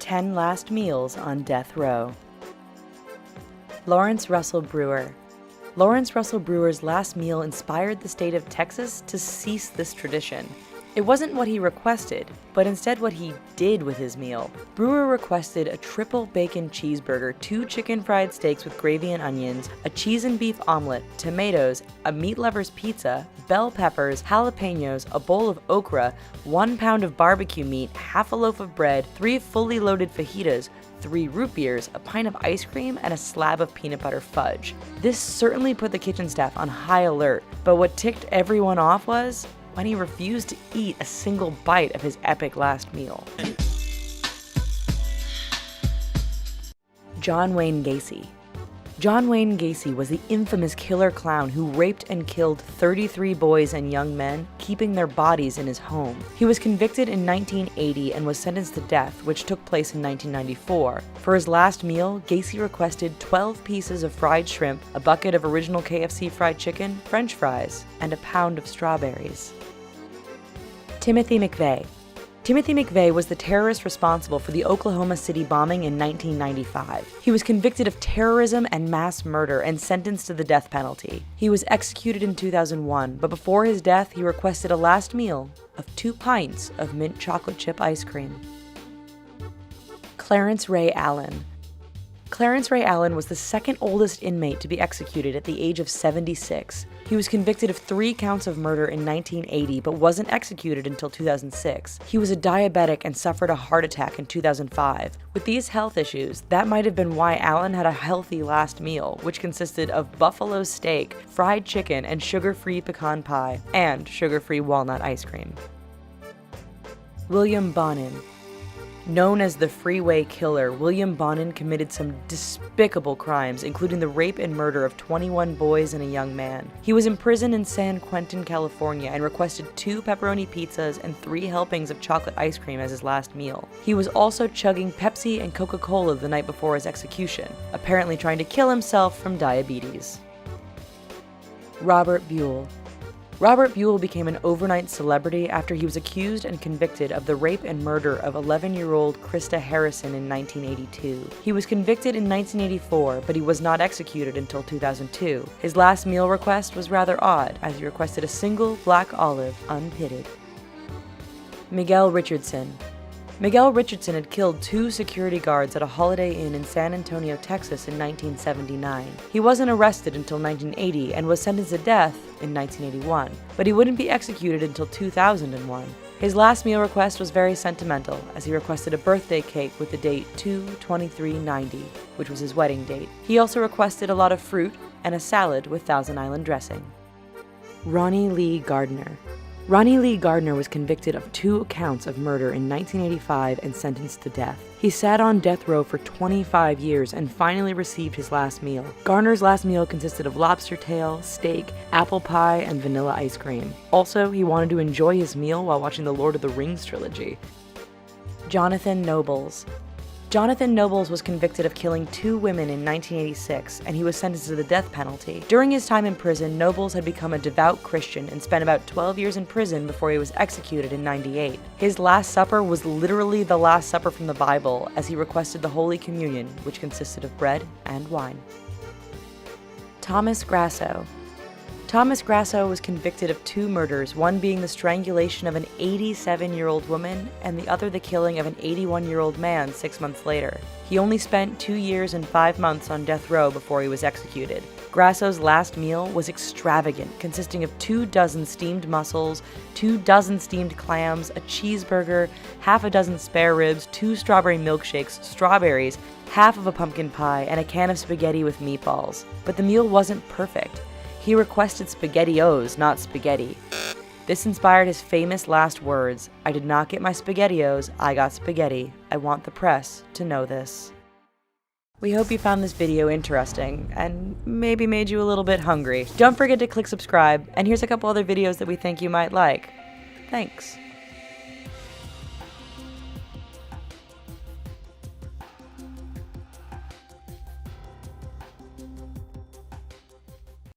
10 Last Meals on Death Row. Lawrence Russell Brewer. Lawrence Russell Brewer's last meal inspired the state of Texas to cease this tradition. It wasn't what he requested, but instead what he did with his meal. Brewer requested a triple bacon cheeseburger, 2 chicken fried steaks with gravy and onions, a cheese and beef omelet, tomatoes, a meat lover's pizza, bell peppers, jalapenos, a bowl of okra, 1 pound of barbecue meat, half a loaf of bread, 3 fully loaded fajitas, 3 root beers, a pint of ice cream, and a slab of peanut butter fudge. This certainly put the kitchen staff on high alert, but what ticked everyone off was when he refused to eat a single bite of his epic last meal. John Wayne Gacy. John Wayne Gacy was the infamous killer clown who raped and killed 33 boys and young men, keeping their bodies in his home. He was convicted in 1980 and was sentenced to death, which took place in 1994. For his last meal, Gacy requested 12 pieces of fried shrimp, a bucket of original KFC fried chicken, French fries, and a pound of strawberries. Timothy McVeigh. Timothy McVeigh was the terrorist responsible for the Oklahoma City bombing in 1995. He was convicted of terrorism and mass murder and sentenced to the death penalty. He was executed in 2001, but before his death, he requested a last meal of 2 pints of mint chocolate chip ice cream. Clarence Ray Allen. Clarence Ray Allen was the second oldest inmate to be executed at the age of 76. He was convicted of 3 counts of murder in 1980, but wasn't executed until 2006. He was a diabetic and suffered a heart attack in 2005. With these health issues, that might have been why Allen had a healthy last meal, which consisted of buffalo steak, fried chicken, and sugar-free pecan pie, and sugar-free walnut ice cream. William Bonin. Known as the Freeway Killer, William Bonin committed some despicable crimes, including the rape and murder of 21 boys and a young man. He was imprisoned in San Quentin, California, and requested 2 pepperoni pizzas and 3 helpings of chocolate ice cream as his last meal. He was also chugging Pepsi and Coca-Cola the night before his execution, apparently trying to kill himself from diabetes. Robert Buell. Robert Buell became an overnight celebrity after he was accused and convicted of the rape and murder of 11-year-old Krista Harrison in 1982. He was convicted in 1984, but he was not executed until 2002. His last meal request was rather odd, as he requested a single black olive unpitted. Miguel Richardson. Miguel Richardson had killed 2 security guards at a Holiday Inn in San Antonio, Texas in 1979. He wasn't arrested until 1980 and was sentenced to death in 1981, but he wouldn't be executed until 2001. His last meal request was very sentimental, as he requested a birthday cake with the date 2/23/90, which was his wedding date. He also requested a lot of fruit and a salad with Thousand Island dressing. Ronnie Lee Gardner. Ronnie Lee Gardner was convicted of 2 counts of murder in 1985 and sentenced to death. He sat on death row for 25 years and finally received his last meal. Gardner's last meal consisted of lobster tail, steak, apple pie, and vanilla ice cream. Also, he wanted to enjoy his meal while watching the Lord of the Rings trilogy. Jonathan Nobles. Jonathan Nobles was convicted of killing 2 women in 1986, and he was sentenced to the death penalty. During his time in prison, Nobles had become a devout Christian and spent about 12 years in prison before he was executed in 1998. His Last Supper was literally the Last Supper from the Bible, as he requested the Holy Communion, which consisted of bread and wine. Thomas Grasso. Thomas Grasso was convicted of 2 murders, one being the strangulation of an 87-year-old woman and the other the killing of an 81-year-old man 6 months later. He only spent 2 years and 5 months on death row before he was executed. Grasso's last meal was extravagant, consisting of 2 dozen steamed mussels, 2 dozen steamed clams, a cheeseburger, half a dozen spare ribs, 2 strawberry milkshakes, strawberries, half of a pumpkin pie, and a can of spaghetti with meatballs. But the meal wasn't perfect. He requested SpaghettiOs, not spaghetti. This inspired his famous last words, "I did not get my SpaghettiOs, I got spaghetti. I want the press to know this." We hope you found this video interesting, and maybe made you a little bit hungry. Don't forget to click subscribe, and here's a couple other videos that we think you might like. Thanks.